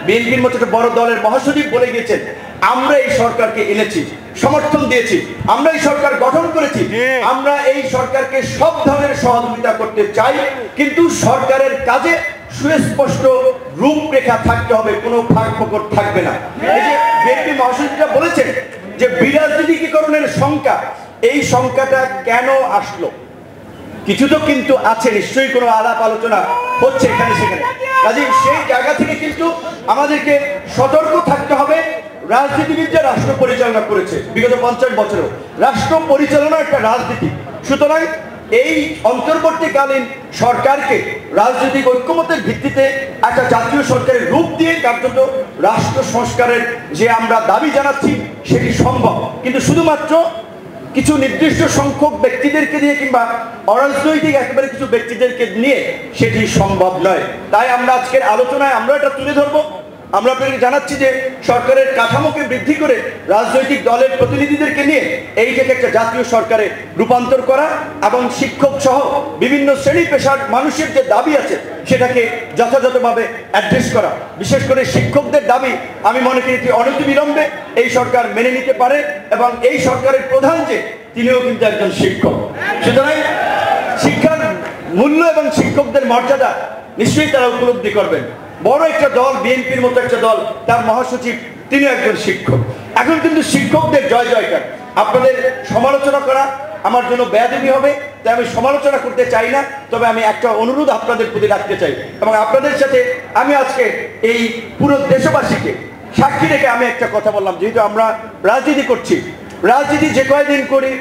বিএনপির মতো একটা বড় দলের মহাসচিব বলে গিয়েছেন, আমরা এই সরকারকে এনেছি, সমর্থন দিয়েছি, আমরা এই সরকার গঠন করেছি, আমরা এই সরকারকে সব ধরনের সহযোগিতা করতে চাই, কিন্তু সরকারের কাজে সুস্পষ্ট রূপরেখা থাকতে হবে, কোনো ফাঁক ফোকর থাকবে না। এই যে বিএনপি মহাসচিবরা বলেছেন যে বিরাজনীতিকরণের শঙ্কা, এই শঙ্কাটা কেন আসলো? কিছু তো কিন্তু আছে, নিশ্চয়ই কোনো আলাপ আলোচনা হচ্ছে এখানে সেখানে। কাজেই সেই জায়গা থেকে কিন্তু আমাদেরকে সতর্ক থাকতে হবে। রাজনীতিবিদ যে রাষ্ট্র পরিচালনা করেছে বিগত 50 বছরেও, রাষ্ট্র পরিচালনা একটা রাজনীতি। সুতরাং এই অন্তর্বর্তীকালীন সরকারকে রাজনৈতিক ঐক্যমতের ভিত্তিতে একটা জাতীয় সরকারের রূপ দিয়ে কার্যত রাষ্ট্র সংস্কারের যে আমরা দাবি জানাচ্ছি সেটি সম্ভব, কিন্তু শুধুমাত্র কিছু নির্দিষ্ট সংখ্যক ব্যক্তিদেরকে নিয়ে কিংবা অরাজনৈতিক একেবারে কিছু ব্যক্তিদেরকে নিয়ে সেটি সম্ভব নয়। তাই আমরা আজকের আলোচনায় আমরা এটা তুলে ধরবো। আমরা আপনাকে জানাচ্ছি যে সরকারের কাঠামোকে বৃদ্ধি করে রাজনৈতিক দলের প্রতিনিধিদেরকে নিয়ে এইটাকে একটা জাতীয় সরকারে রূপান্তর করা এবং শিক্ষক সহ বিভিন্ন শ্রেণী পেশার মানুষের যে দাবি আছে সেটাকে যথাযথভাবে অ্যাড্রেস করা। বিশেষ করে শিক্ষকদের দাবি আমি মনে করি অনতিবিলম্বে এই সরকার মেনে নিতে পারে, এবং এই সরকারের প্রধান যে তিনিও কিন্তু একজন শিক্ষক। সুতরাং শিক্ষার মূল্য এবং শিক্ষকদের মর্যাদা নিশ্চয়ই তারা উপলব্ধি করবেন। বড় একটা দল, বিএনপির মতো একটা দল, তার মহাসচিব তিনি একজন শিক্ষক। এখন কিন্তু শিক্ষকদের জয় জয়কার। আপনাদের সমালোচনা করা আমার জন্য বেয়াদবি হবে, তাই আমি সমালোচনা করতে চাই না। তবে আমি একটা অনুরোধ আপনাদের প্রতি রাখতে চাই, এবং আপনাদের সাথে আমি আজকে এই পুরো দেশবাসীকে সাক্ষী রেখে আমি একটা কথা বললাম। যেহেতু আমরা রাজনীতি করছি, রাজনীতি যে কয়দিন করি,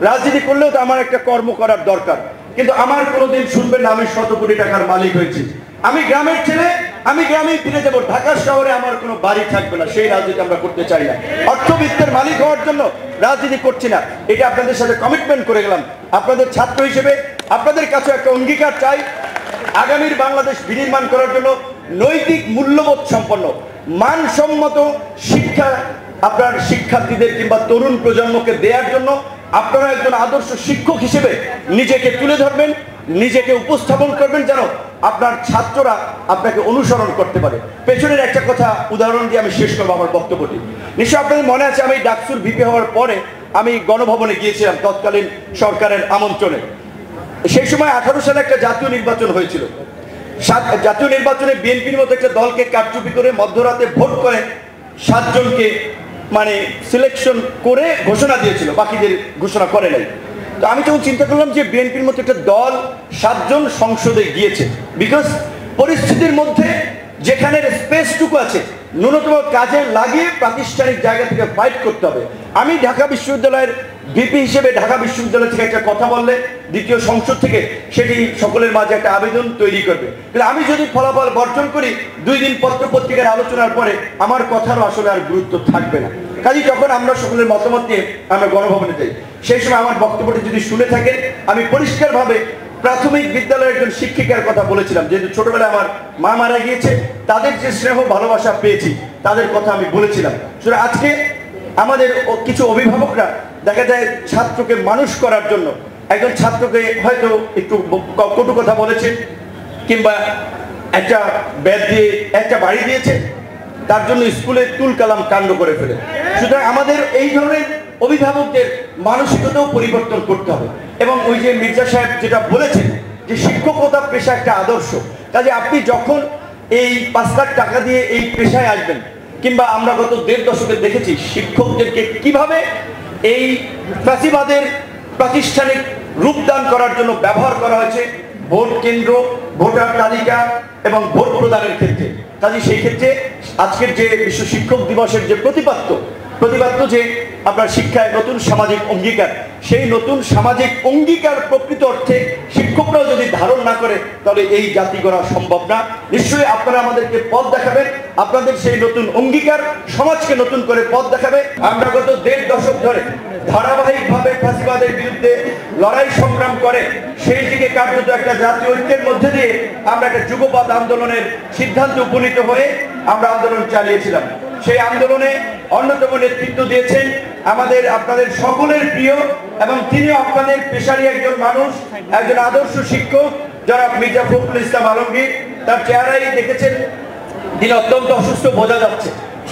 রাজনীতি করলেও তো আমার একটা কর্ম করার দরকার। কিন্তু আমার কোনোদিন শুনবেন না আমি 100 কোটি টাকার মালিক হয়েছি। আমি গ্রামের ছেলে, আমি গ্রামেই ফিরে যাবো। ঢাকা শহরে আমার কোনো বাড়ি থাকবে না, সেই রাজনীতি আমরা করতে চাই না। অর্থবিত্তের মালিক হওয়ার জন্য রাজনীতি করছি না, এটা আপনাদের সাথে কমিটমেন্ট করে গেলাম। আপনাদের ছাত্র হিসেবে আপনাদের কাছে একটা অঙ্গীকার চাই, আগামীর বাংলাদেশ বিনির্মাণ করার জন্য নৈতিক মূল্যবোধ সম্পন্ন মানসম্মত শিক্ষা আপনার শিক্ষার্থীদের কিংবা তরুণ প্রজন্মকে দেওয়ার জন্য আপনারা একজন আদর্শ শিক্ষক হিসেবে নিজেকে তুলে ধরবেন, নিজেকে উপস্থাপন করবেন, যেন আপনার ছাত্ররা আপনাকে অনুসরণ করতে পারে। পেছনের একটা কথা উদাহরণ দিয়ে আমি শেষ করবো আমার বক্তব্যটি। নিশ্চয় আপনাদের মনে আছে, আমি ডাকসুর ভিপি হওয়ার পরে আমি গণভবনে গিয়েছিলাম তৎকালীন সরকারের আমন্ত্রণে। সেই সময় 18 সালে একটা জাতীয় নির্বাচন হয়েছিল। জাতীয় নির্বাচনে বিএনপির মতো একটা দলকে কারচুপি করে মধ্যরাতে ভোট করে 7 জনকে মানে সিলেকশন করে ঘোষণা দিয়েছিল, বাকিদের ঘোষণা করে নাই। তো আমি তখন চিন্তা করলাম যে বিএনপির মতো একটা দল 7 জন সংসদে গিয়েছে, বিকজ পরিস্থিতির মধ্যে যেখানে স্পেসটুকু আছে ন্যূনতম কাজে লাগিয়ে প্রাতিষ্ঠানিক জায়গা থেকে ফাইট করতে হবে। আমি ঢাকা বিশ্ববিদ্যালয়ের ভিপি হিসেবে ঢাকা বিশ্ববিদ্যালয় থেকে একটা কথা বললে দ্বিতীয় সংসদ থেকে সেটি সকলের মাঝে একটা আবেদন তৈরি করবে। কিন্তু আমি যদি ফলাফল বর্জন করি 2 দিন পত্র পত্রিকার আলোচনার পরে আমার কথারও আসলে আর গুরুত্ব থাকবে না। কাজে যখন আমরা সকলের মতামত নিয়ে আমরা গণভবনে যাই, সেই সময় আমার বক্তব্যটি যদি শুনে থাকেন, আমি পরিষ্কারভাবে প্রাথমিক বিদ্যালয়ের একজন শিক্ষিকার কথা বলেছিলাম। যেহেতু ছোটবেলায় আমার মা মারা গিয়েছে, তাদের যে স্নেহ ভালোবাসা পেয়েছি তাদের কথা আমি বলেছিলাম। সুতরাং আজকে আমাদের কিছু অভিভাবকরা দেখা যায় ছাত্রকে মানুষ করার জন্য একজন ছাত্রকে হয়তো একটু কটু কথা বলেছে, কিংবা একটা ব্যাগ দিয়ে একটা বাড়ি দিয়েছে, তার জন্য স্কুলে তুল কালাম কাণ্ড করে ফেলে। সুতরাং আমাদের এই ধরনের অভিভাবকদের মানসিকতাও পরিবর্তন করতে হবে। এবং ওই যে মির্জা সাহেব যেটা বলেছেন যে শিক্ষকতা পেশা একটা আদর্শ, কাজে আপনি যখন এই 5 লাখ টাকা দিয়ে এই পেশায় আসবেন, কিংবা আমরা গত 1.5 দশকে দেখেছি শিক্ষকদেরকে কিভাবে এই ফ্যাসিবাদের প্রাতিষ্ঠানিক রূপদান করার জন্য ব্যবহার করা হয়েছে ভোট কেন্দ্র, ভোটার তালিকা এবং ভোট প্রদানের ক্ষেত্রে। কাজে সেই ক্ষেত্রে আজকের যে বিশ্ব শিক্ষক দিবসের যে প্রতিপাদ্য যে আপনার শিক্ষায় নতুন সামাজিক অঙ্গীকার, সেই নতুন সামাজিক অঙ্গীকার প্রকৃত অর্থে শিক্ষকরাও যদি ধারণ না করে তাহলে এই জাতি গড়া সম্ভব না। নিশ্চয়ই আপনারা আমাদেরকে পথ দেখাবেন, আপনাদের সেই নতুন অঙ্গীকার সমাজকে নতুন করে পথ দেখাবে। আমরা গত 1.5 দশক ধরে ধারাবাহিকভাবে ফ্যাসিবাদের বিরুদ্ধে লড়াই সংগ্রাম করে সেই দিকে কার্যত একটা জাতীয় ঐক্যের মধ্যে দিয়ে আমরা একটা যুগপৎ আন্দোলনের সিদ্ধান্তে উপনীত হয়ে আমরা আন্দোলন চালিয়েছিলাম। সেই আন্দোলনে অন্যতম নেতৃত্ব দিয়েছেন আমাদের আপনাদের সকলের প্রিয় এবং তিনি আপনাদের পেশারই একজন মানুষ, একজন আদর্শ শিক্ষক জনাব মির্জা ফখরুল ইসলাম আলমগীর। তার চেহারাই দেখেছেন তিনি অত্যন্ত অসুস্থ বোঝা যাচ্ছে।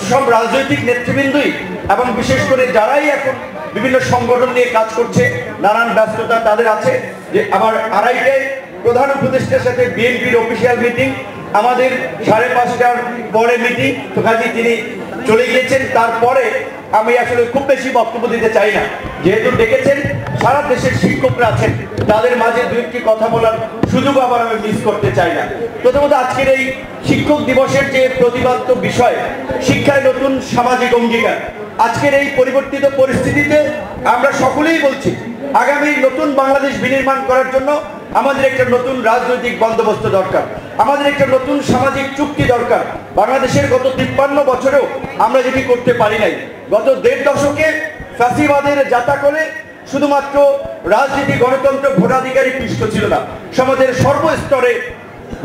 সব রাজনৈতিক নেতৃবৃন্দই এবং বিশেষ করে যারাই এখন বিভিন্ন সংগঠন নিয়ে কাজ করছে, নানান ব্যস্ততা তাদের আছে। যে আবার আড়াইটায় প্রধান উপদেষ্টার সাথে বিএনপির অফিসিয়াল মিটিং, আমাদের 5:30টার পরে মিটিং, তো কাজে তিনি চলে গিয়েছেন। তারপরে আমি আসলে খুব বেশি বক্তব্য দিতে চাই না, যেহেতু দেখেছেন সারা দেশের শিক্ষকরা আছেন, তাদের মাঝে দু একটি কথা বলার সুযোগ আবার আমি মিস করতে চাই না। প্রথমত আজকের এই শিক্ষক দিবসের যে প্রতিপাদ্য বিষয়, শিক্ষায় নতুন সামাজিক অঙ্গীকার, আজকের এই পরিবর্তিত পরিস্থিতিতে আমরা সকলেই বলছি আগামী নতুন বাংলাদেশ বিনির্মাণ করার জন্য আমাদের একটা নতুন রাজনৈতিক বন্দোবস্ত দরকার, আমাদের একটা নতুন সামাজিক চুক্তি দরকার। বাংলাদেশের গত 53 বছরেও আমরা যেটি করতে পারি নাই। গত 1.5 দশকে ফ্যাসিবাদের যাতা করে শুধুমাত্র রাজনীতি, গণতন্ত্র, ভোটাধিকারী পৃষ্ঠ ছিল না, সমাজের সর্বস্তরে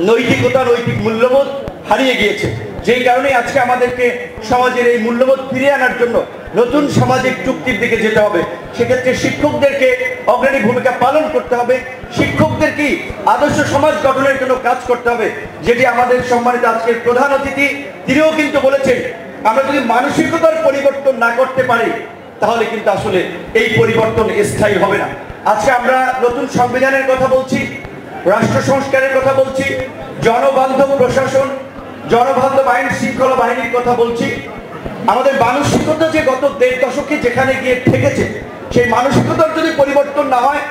নৈতিকতা, নৈতিক মূল্যবোধ হারিয়ে গিয়েছে। যেই কারণে আজকে আমাদেরকে সমাজের এই মূল্যবোধ ফিরিয়ে আনার জন্য নতুন সামাজিক চুক্তির দিকে যেতে হবে। সেক্ষেত্রে শিক্ষকদেরকে অগ্রণী ভূমিকা পালন করতে হবে, শিক্ষকদেরকে আদর্শ সমাজ গঠনের জন্য কাজ করতে হবে, যেটি আমাদের সম্মানিত আজকের প্রধান অতিথি তিনিও কিন্তু বলেছেন। আমরা যদি মানসিকতার পরিবর্তন না করতে পারি তাহলে কিন্তু আসলে এই পরিবর্তন স্থায়ী হবে না। আজকে আমরা নতুন সংবিধানের কথা বলছি, রাষ্ট্র সংস্কারের কথা বলছি, জনবান্ধব প্রশাসন, জনবান্ধব আইন শৃঙ্খলা বাহিনীর কথা বলছি। আমাদের মানসিকতা যে গত 1.5 দশকে যেখানে গিয়ে ঠেকেছে, সেই মানসিকতার যদি পরিবর্তন না হয়,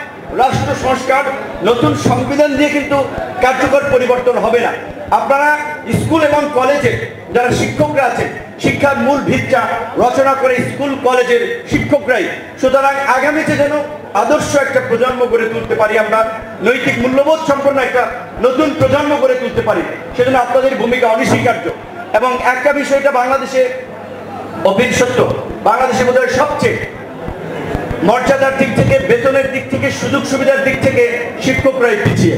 রাষ্ট্র সংস্কার, নতুন সংবিধান দিয়ে কিন্তু কার্যকর পরিবর্তন হবে না। আপনারা স্কুল এবং কলেজে যারা শিক্ষকরা আছেন, শিক্ষার মূল ভিতটা রচনা করে স্কুল কলেজের শিক্ষকরাই। সুতরাং আগামীতে যেন আদর্শ একটা প্রজন্ম গড়ে তুলতে পারি, আমরা নৈতিক মূল্যবোধ সম্পন্ন একটা নতুন প্রজন্ম গড়ে তুলতে পারি, সেজন্য আপনাদের ভূমিকা অনস্বীকার্য। এবং একটা বিষয়টা বাংলাদেশে অভিসত্য, বাংলাদেশে বোধহয় সবচেয়ে মর্যাদার দিক থেকে, বেতনের দিক থেকে, সুযোগ সুবিধার দিক থেকে শিক্ষকরাই পিছিয়ে।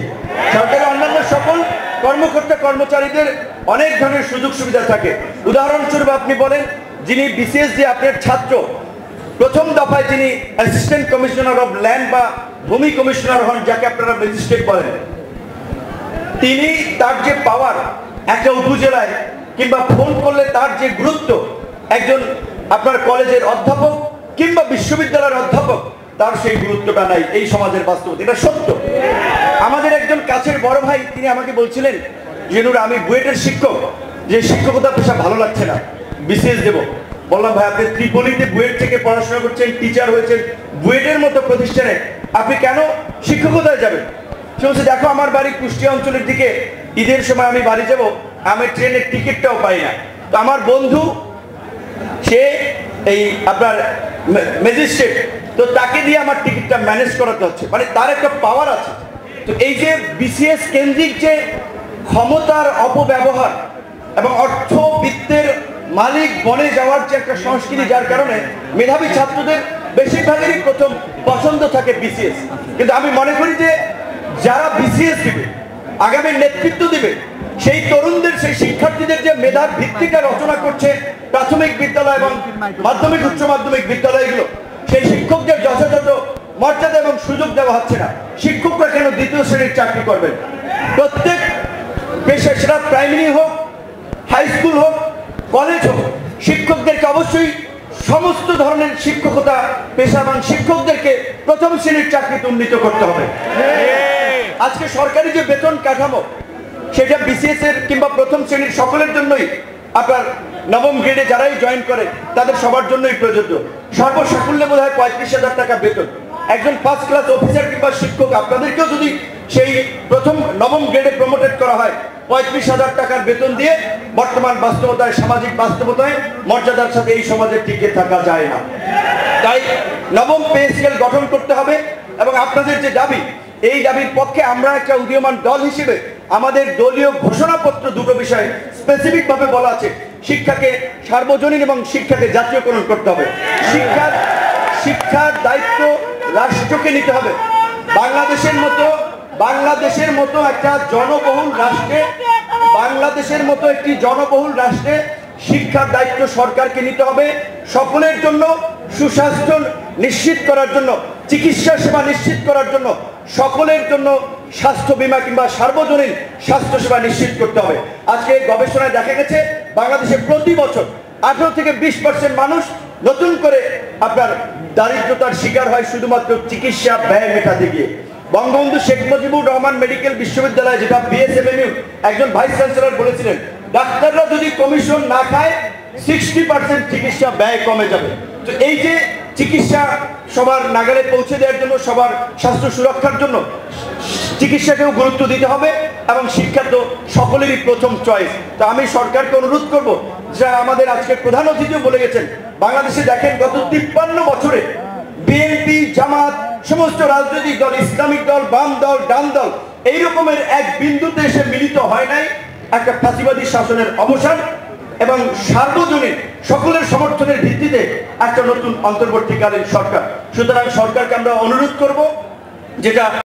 সরকারের অন্যান্য সকল কর্মকর্তা কর্মচারীদের অনেক ধরনের সুযোগ সুবিধা থাকে। উদাহরণস্বরূপ আপনি বলেন, যিনি বিসিএস দিয়ে আপনার ছাত্র, প্রথম দফায় যিনি অ্যাসিস্ট্যান্ট কমিশনার অফ ল্যান্ড বা ভূমি কমিশনার হন, যাকে আপনারা ম্যাজিস্ট্রেট বলেন, তিনি তার যে পাওয়ার একটা উপজেলায় কিংবা ফোন করলে তার যে গুরুত্ব, একজন আপনার কলেজের অধ্যাপক কিংবা বিশ্ববিদ্যালয়ের অধ্যাপক তার সেই গুরুত্বটা নাই এই সমাজের বাস্তবতা, এটা সত্য। আমাদের একজন কাছের বড় ভাই তিনি আমাকে বলছিলেন, জেনুর আমি বুয়েটের শিক্ষক, যে শিক্ষকতা পেশা ভালো লাগছে না, বিসিএস দেব। বললাম, ভাই আপনি ত্রিপলিতে বুয়েট থেকে পড়াশোনা করছেন, টিচার হয়েছেন, বুয়েটের মতো প্রতিষ্ঠানে আপনি কেন শিক্ষকতায় যাবেন? সে বলছে, দেখো আমার বাড়ি কুষ্টিয়া অঞ্চলের দিকে, ঈদের সময় আমি বাড়ি যাব, আমি ট্রেনের টিকিটটাও পাই না। তো আমার বন্ধু সে এই আপনার ম্যাজিস্ট্রেট, তো তাকে দিয়ে আমার টিকিটটা ম্যানেজ করাতে হচ্ছে, মানে তার একটা পাওয়ার আছে। তো এই যে বিসিএস কেন্দ্রিক যে ক্ষমতার অপব্যবহার এবং অর্থবিত্তের মালিক বনে যাওয়ার যে একটা সংস্কৃতি, যার কারণে মেধাবী ছাত্রদের বেশিরভাগেরই প্রথম পছন্দ থাকে বিসিএস। কিন্তু আমি মনে করি যে যারা বিসিএস দিবে, আগামী নেতৃত্ব দিবে, সেই তরুণদের, সেই শিক্ষার্থীদের যে মেধার ভিত্তিটা রচনা করছে প্রাথমিক বিদ্যালয় এবং মাধ্যমিক উচ্চ মাধ্যমিক বিদ্যালয়গুলো, সেই শিক্ষকদের যথাযথ মর্যাদা এবং সুযোগ দেওয়া হচ্ছে না। শিক্ষকরা কেন দ্বিতীয় শ্রেণীর চাকরি করবেন? প্রত্যেক পেশায়, সেটা প্রাইমারি হোক, হাই স্কুল হোক, কলেজ হোক, শিক্ষকদেরকে অবশ্যই সমস্ত ধরনের শিক্ষকতা পেশা এবং শিক্ষকদেরকে প্রথম শ্রেণীর চাকরিতে উন্নীত করতে হবে। আজকে সরকারি যে বেতন কাঠামো, সেটা বিসিএস এর কিংবা প্রথম শ্রেণীর সকলের জন্যই, আপনার নবম গ্রেডে যারাই জয়েন করে তাদের সবার জন্যই প্রযোজ্য। সর্বসাকুল্যে বোধ হয় 35,000 টাকা বেতন। একজন ফার্স্ট ক্লাস অফিসার কিংবা শিক্ষক, আপনাদেরকেও যদি সেই প্রথম নবম গ্রেডে প্রমোটেড করা হয়, 35,000 টাকার বেতন দিয়ে বর্তমান বাস্তবতায়, সামাজিক বাস্তবতায় মর্যাদার সাথে এই সমাজে টিকে থাকা যায় না। তাই নবম পে স্কেল গঠন করতে হবে। এবং আপনাদের যে দাবি, এই দাবির পক্ষে আমরা একটা উদীয়মান দল হিসেবে আমাদের দলীয় ঘোষণাপত্র দুটো বিষয়ে স্পেসিফিক ভাবে বলা আছে। শিক্ষাকে সার্বজনীন এবং শিক্ষাকে জাতীয়করণ করতে হবে। শিক্ষার দায়িত্ব রাষ্ট্রকে নিতে হবে। বাংলাদেশের মতো একটা জনবহুল রাষ্ট্রে শিক্ষার দায়িত্ব সরকারকে নিতে হবে। সকলের জন্য সুস্বাস্থ্য নিশ্চিত করার জন্য, চিকিৎসা সেবা নিশ্চিত করার জন্য, সকলের জন্য স্বাস্থ্য বীমা কিংবা সার্বজনীন স্বাস্থ্যসেবা নিশ্চিত করতে হবে। আজকে গবেষণায় দেখা গেছে বাংলাদেশে প্রতি বছর 18 থেকে 20% মানুষ নতুন করে আপনার দারিদ্রতার শিকার হয় শুধুমাত্র চিকিৎসা ব্যয় মেটাতে গিয়ে। বঙ্গবন্ধু শেখ মুজিবুর রহমান মেডিকেল বিশ্ববিদ্যালয়, যেটা বিএসএমএমইউ, একজন ভাইস চ্যান্সেলর বলেছিলেন, ডাক্তাররা যদি কমিশন না খায় 60% চিকিৎসা ব্যয় কমে যাবে। তো এই যে চিকিৎসা সবার নাগালে পৌঁছে দেওয়ার জন্য, সবার স্বাস্থ্য সুরক্ষার জন্য চিকিৎসাকেও গুরুত্ব দিতে হবে এবং শিক্ষা তো সকলেরই প্রথম চয়েস। তো আমি সরকারকে অনুরোধ করব, যা আমাদের আজকে প্রধান অতিথিও বলে গেছেন, বাংলাদেশে দেখেন গত 53 বছরে বিএনপি, জামাত, সমস্ত রাজনৈতিক দল, ইসলামিক দল, বাম দল, ডান দল এই রকমের এক বিন্দুতে এসে মিলিত হয় নাই একটা ফাঁসিবাদী শাসনের অবসান এবং সার্বজনীন সকলের সমর্থনের ভিত্তিতে একটা নতুন অন্তর্বর্তীকালীন সরকার। সুতরাং সরকারকে আমরা অনুরোধ করব, যেটা